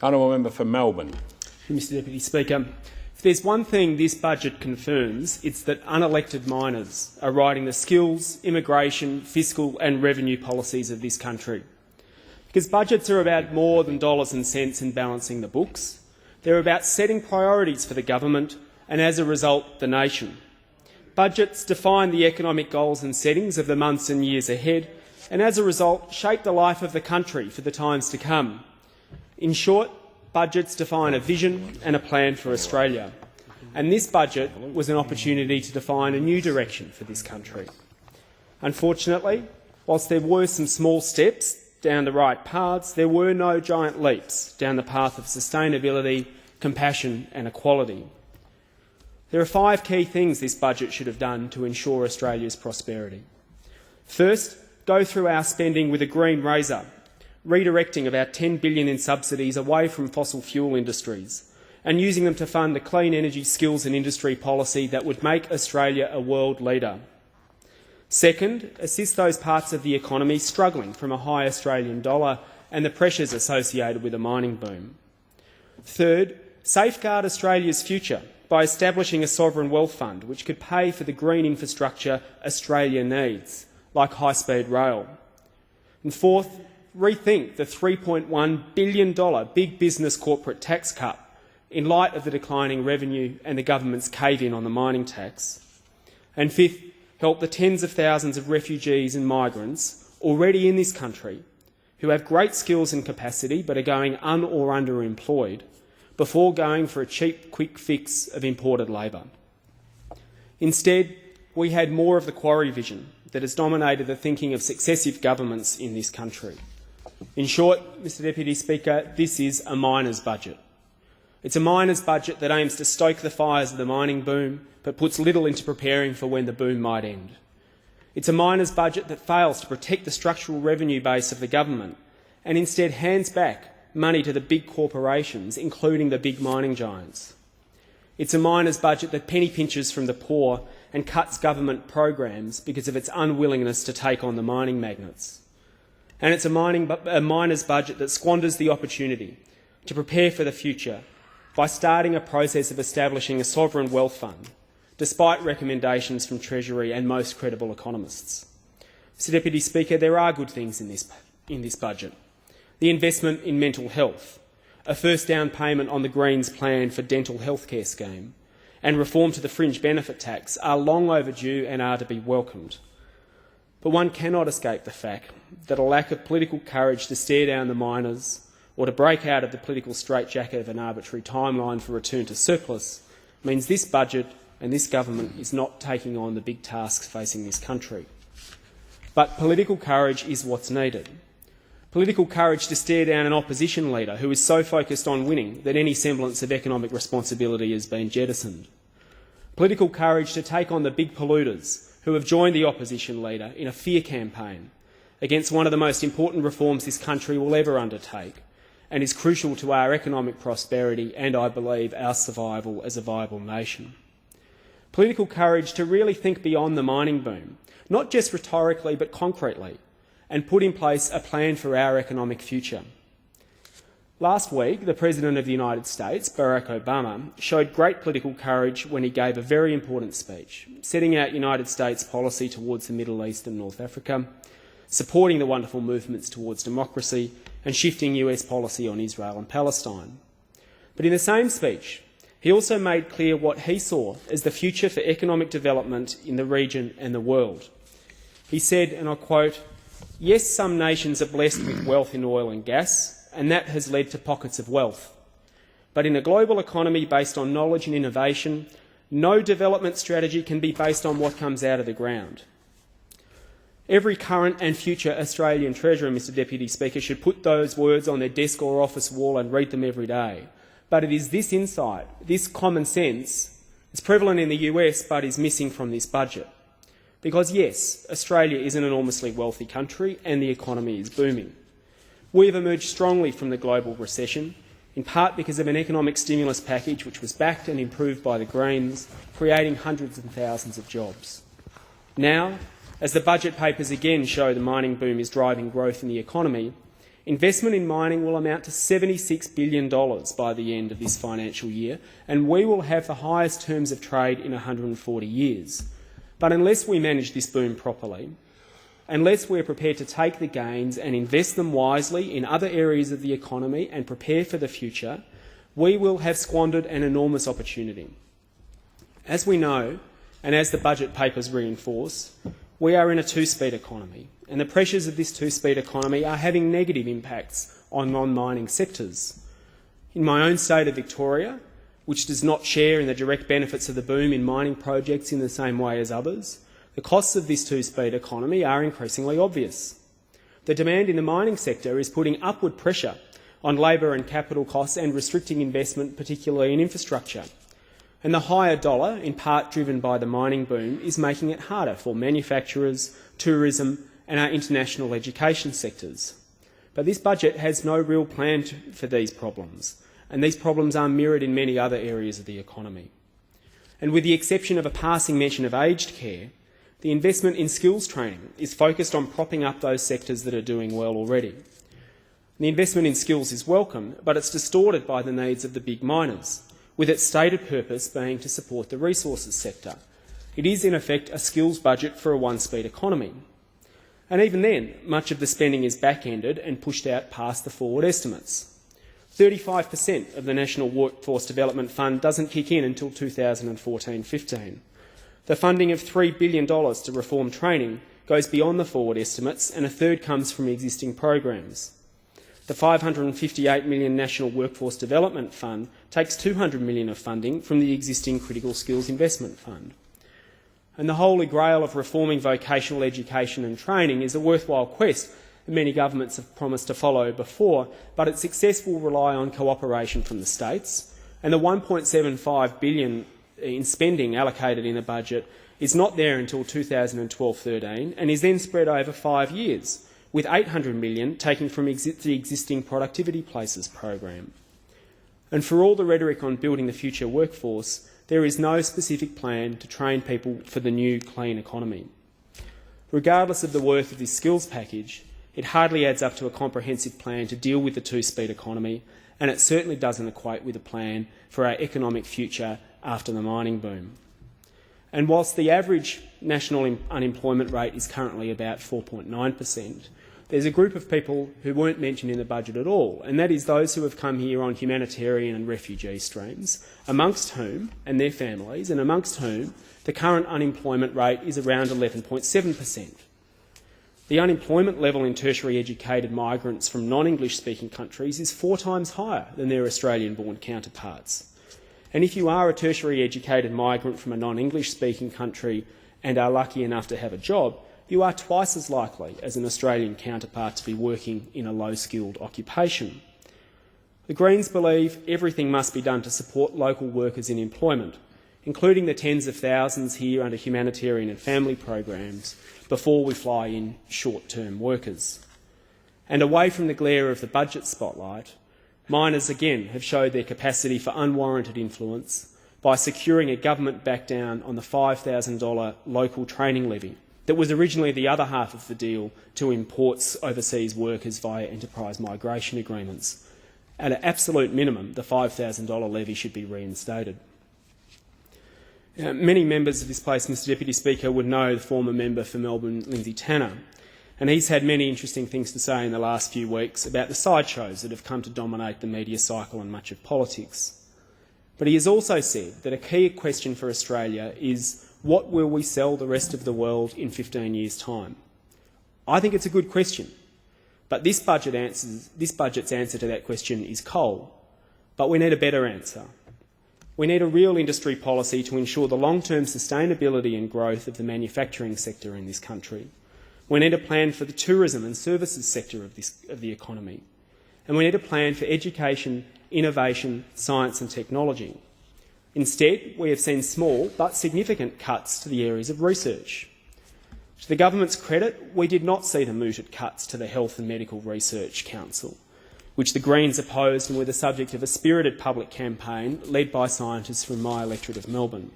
Honourable Member for Melbourne. Mr Deputy Speaker, if there's one thing this budget confirms, it's that unelected miners are writing the skills, immigration, fiscal and revenue policies of this country. Because budgets are about more than dollars and cents in balancing the books. They're about setting priorities for the government and, as a result, the nation. Budgets define the economic goals and settings of the months and years ahead and, as a result, shape the life of the country for the times to come. In short, budgets define a vision and a plan for Australia, and this budget was an opportunity to define a new direction for this country. Unfortunately, whilst there were some small steps down the right paths, there were no giant leaps down the path of sustainability, compassion and equality. There are 5 key things this budget should have done to ensure Australia's prosperity. First, go through our spending with a green razor, redirecting about $10 billion in subsidies away from fossil fuel industries and using them to fund the clean energy skills and industry policy that would make Australia a world leader. Second, assist those parts of the economy struggling from a high Australian dollar and the pressures associated with a mining boom. Third, safeguard Australia's future by establishing a sovereign wealth fund which could pay for the green infrastructure Australia needs, like high-speed rail. And fourth, rethink the $3.1 billion big business corporate tax cut in light of the declining revenue and the government's cave-in on the mining tax. And fifth, help the tens of thousands of refugees and migrants already in this country who have great skills and capacity but are going un- or underemployed before going for a cheap, quick fix of imported labour. Instead, we had more of the quarry vision that has dominated the thinking of successive governments in this country. In short, Mr Deputy Speaker, this is a miner's budget. It's a miner's budget that aims to stoke the fires of the mining boom but puts little into preparing for when the boom might end. It's a miner's budget that fails to protect the structural revenue base of the government and instead hands back money to the big corporations, including the big mining giants. It's a miner's budget that penny pinches from the poor and cuts government programs because of its unwillingness to take on the mining magnates. And it's a miner's budget that squanders the opportunity to prepare for the future by starting a process of establishing a sovereign wealth fund, despite recommendations from Treasury and most credible economists. Mr Deputy Speaker, there are good things in this budget. The investment in mental health, a first down payment on the Greens' plan for dental healthcare scheme, and reform to the fringe benefit tax are long overdue and are to be welcomed. But one cannot escape the fact that a lack of political courage to stare down the miners or to break out of the political straitjacket of an arbitrary timeline for return to surplus means this budget and this government is not taking on the big tasks facing this country. But political courage is what's needed. Political courage to stare down an opposition leader who is so focused on winning that any semblance of economic responsibility has been jettisoned. Political courage to take on the big polluters who have joined the opposition leader in a fear campaign against one of the most important reforms this country will ever undertake and is crucial to our economic prosperity and, I believe, our survival as a viable nation. Political courage to really think beyond the mining boom, not just rhetorically but concretely, and put in place a plan for our economic future. Last week, the President of the United States, Barack Obama, showed great political courage when he gave a very important speech, setting out United States policy towards the Middle East and North Africa, supporting the wonderful movements towards democracy and shifting US policy on Israel and Palestine. But in the same speech, he also made clear what he saw as the future for economic development in the region and the world. He said, and I quote, "Yes, some nations are blessed with wealth in oil and gas, and that has led to pockets of wealth. But in a global economy based on knowledge and innovation, no development strategy can be based on what comes out of the ground." Every current and future Australian Treasurer, Mr Deputy Speaker, should put those words on their desk or office wall and read them every day. But it is this insight, this common sense, is prevalent in the US but is missing from this budget. Because yes, Australia is an enormously wealthy country and the economy is booming. We have emerged strongly from the global recession, in part because of an economic stimulus package which was backed and improved by the Greens, creating hundreds and thousands of jobs. Now, as the budget papers again show the mining boom is driving growth in the economy, Investment in mining will amount to $76 billion by the end of this financial year, and we will have the highest terms of trade in 140 years. But unless we manage this boom properly, unless we're prepared to take the gains and invest them wisely in other areas of the economy and prepare for the future, we will have squandered an enormous opportunity. As we know, and as the budget papers reinforce, we are in a two-speed economy, and the pressures of this two-speed economy are having negative impacts on non-mining sectors. In my own state of Victoria, which does not share in the direct benefits of the boom in mining projects in the same way as others, the costs of this two-speed economy are increasingly obvious. The demand in the mining sector is putting upward pressure on labour and capital costs and restricting investment, particularly in infrastructure. And the higher dollar, in part driven by the mining boom, is making it harder for manufacturers, tourism and our international education sectors. But this budget has no real plan for these problems, and these problems are mirrored in many other areas of the economy. And with the exception of a passing mention of aged care, the investment in skills training is focused on propping up those sectors that are doing well already. The investment in skills is welcome, but it's distorted by the needs of the big miners, with its stated purpose being to support the resources sector. It is, in effect, a skills budget for a one-speed economy. And even then, much of the spending is back-ended and pushed out past the forward estimates. 35% of the National Workforce Development Fund doesn't kick in until 2014-15. The funding of $3 billion to reform training goes beyond the forward estimates, and a third comes from existing programs. The $558 million National Workforce Development Fund takes $200 million of funding from the existing Critical Skills Investment Fund. And the holy grail of reforming vocational education and training is a worthwhile quest that many governments have promised to follow before, but its success will rely on cooperation from the states, and the $1.75 billion in spending allocated in the budget is not there until 2012-13 and is then spread over 5 years, with $800 million taken from the existing Productivity Places program. And for all the rhetoric on building the future workforce, there is no specific plan to train people for the new clean economy. Regardless of the worth of this skills package, it hardly adds up to a comprehensive plan to deal with the two-speed economy, and it certainly doesn't equate with a plan for our economic future after the mining boom. And whilst the average national unemployment rate is currently about 4.9%, there's a group of people who weren't mentioned in the budget at all, and that is those who have come here on humanitarian and refugee streams, amongst whom, and their families, and amongst whom the current unemployment rate is around 11.7%. The unemployment level in tertiary educated migrants from non-English speaking countries is 4 times higher than their Australian-born counterparts. And if you are a tertiary educated migrant from a non-English speaking country and are lucky enough to have a job, you are twice as likely as an Australian counterpart to be working in a low-skilled occupation. The Greens believe everything must be done to support local workers in employment, including the tens of thousands here under humanitarian and family programs, before we fly in short-term workers. And away from the glare of the budget spotlight, miners again have showed their capacity for unwarranted influence by securing a government back-down on the $5,000 local training levy that was originally the other half of the deal to import overseas workers via enterprise migration agreements. At an absolute minimum, the $5,000 levy should be reinstated. Many members of this place, Mr Deputy Speaker, would know the former member for Melbourne, Lindsay Tanner, and he's had many interesting things to say in the last few weeks about the sideshows that have come to dominate the media cycle and much of politics. But he has also said that a key question for Australia is, what will we sell the rest of the world in 15 years' time? I think it's a good question, but this budget's answer to that question is coal. But we need a better answer. We need a real industry policy to ensure the long-term sustainability and growth of the manufacturing sector in this country. We need a plan for the tourism and services sector of the economy. And we need a plan for education, innovation, science and technology. Instead, we have seen small but significant cuts to the areas of research. To the government's credit, we did not see the mooted cuts to the Health and Medical Research Council, which the Greens opposed and were the subject of a spirited public campaign led by scientists from my electorate of Melbourne.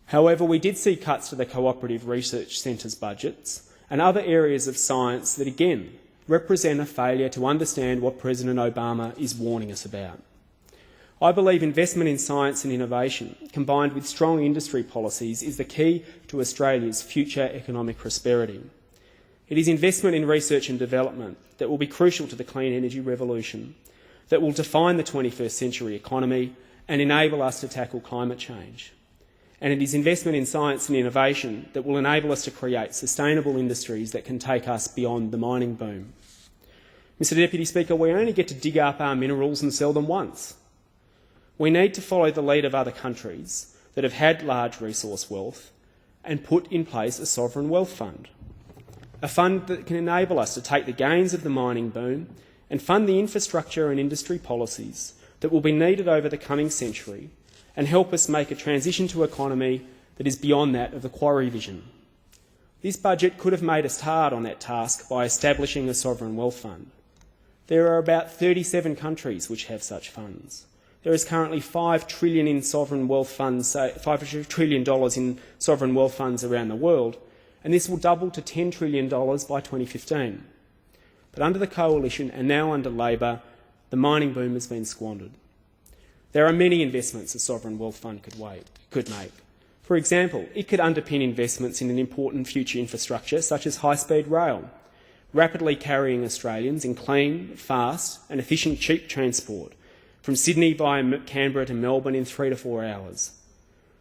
However, we did see cuts to the cooperative research centres budgets and other areas of science that, again, represent a failure to understand what President Obama is warning us about. I believe investment in science and innovation, combined with strong industry policies, is the key to Australia's future economic prosperity. It is investment in research and development that will be crucial to the clean energy revolution, that will define the 21st century economy and enable us to tackle climate change. And it is investment in science and innovation that will enable us to create sustainable industries that can take us beyond the mining boom. Mr Deputy Speaker, we only get to dig up our minerals and sell them once. We need to follow the lead of other countries that have had large resource wealth and put in place a sovereign wealth fund, a fund that can enable us to take the gains of the mining boom and fund the infrastructure and industry policies that will be needed over the coming century and help us make a transition to an economy that is beyond that of the quarry vision. This budget could have made us hard on that task by establishing a sovereign wealth fund. There are about 37 countries which have such funds. There is currently $5 trillion in sovereign wealth funds, $5 trillion in sovereign wealth funds around the world, and this will double to $10 trillion by 2015. But under the Coalition and now under Labor, the mining boom has been squandered. There are many investments a sovereign wealth fund could make. For example, it could underpin investments in an important future infrastructure such as high-speed rail, rapidly carrying Australians in clean, fast and efficient cheap transport from Sydney via Canberra to Melbourne in 3 to 4 hours.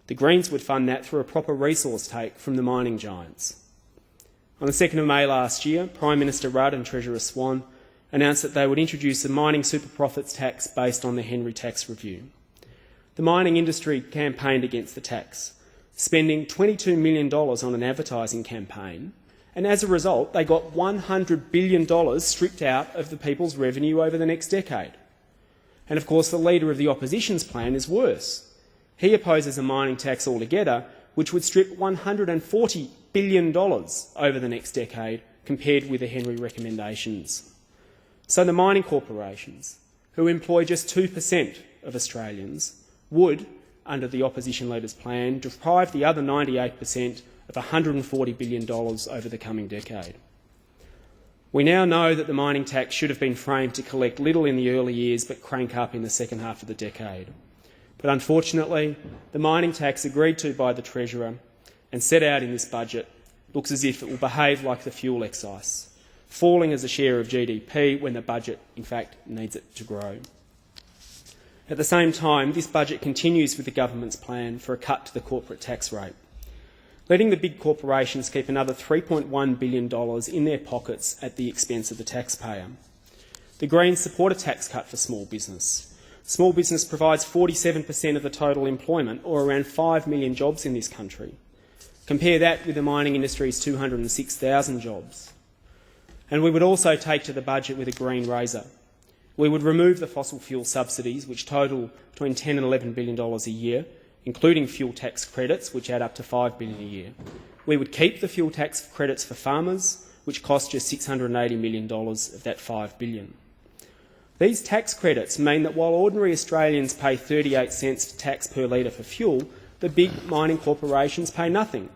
The Greens would fund that through a proper resource take from the mining giants. On the 2nd of May last year, Prime Minister Rudd and Treasurer Swan announced that they would introduce a mining super profits tax based on the Henry Tax Review. The mining industry campaigned against the tax, spending $22 million on an advertising campaign, and as a result they got $100 billion stripped out of the people's revenue over the next decade. And of course the Leader of the Opposition's plan is worse. He opposes a mining tax altogether, which would strip $140 billion over the next decade compared with the Henry recommendations. So the mining corporations, who employ just 2% of Australians, would, under the opposition leader's plan, deprive the other 98% of $140 billion over the coming decade. We now know that the mining tax should have been framed to collect little in the early years but crank up in the second half of the decade. But unfortunately, the mining tax agreed to by the Treasurer and set out in this budget looks as if it will behave like the fuel excise, falling as a share of GDP when the budget, in fact, needs it to grow. At the same time, this budget continues with the government's plan for a cut to the corporate tax rate, letting the big corporations keep another $3.1 billion in their pockets at the expense of the taxpayer. The Greens support a tax cut for small business. Small business provides 47% of the total employment, or around 5 million jobs in this country. Compare that with the mining industry's 206,000 jobs. And we would also take to the budget with a green razor. We would remove the fossil fuel subsidies, which total between $10 and $11 billion a year, including fuel tax credits, which add up to $5 billion a year. We would keep the fuel tax credits for farmers, which cost just $680 million of that $5 billion. These tax credits mean that while ordinary Australians pay 38 cents tax per litre for fuel, the big mining corporations pay nothing.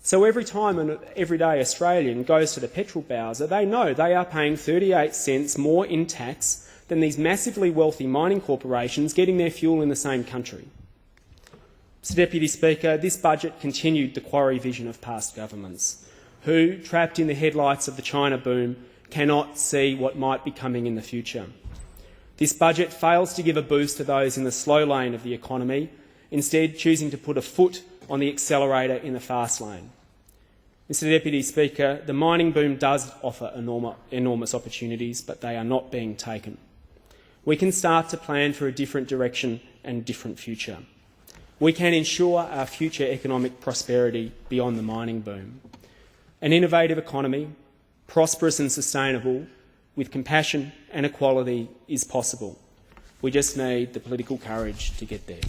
So every time an everyday Australian goes to the petrol bowser, they know they are paying 38 cents more in tax than these massively wealthy mining corporations getting their fuel in the same country. Mr Deputy Speaker, this budget continued the quarry vision of past governments, who, trapped in the headlights of the China boom, cannot see what might be coming in the future. This budget fails to give a boost to those in the slow lane of the economy, instead choosing to put a foot on the accelerator in the fast lane. Mr Deputy Speaker, the mining boom does offer enormous opportunities, but they are not being taken. We can start to plan for a different direction and different future. We can ensure our future economic prosperity beyond the mining boom. An innovative economy, prosperous and sustainable, with compassion and equality is possible. We just need the political courage to get there.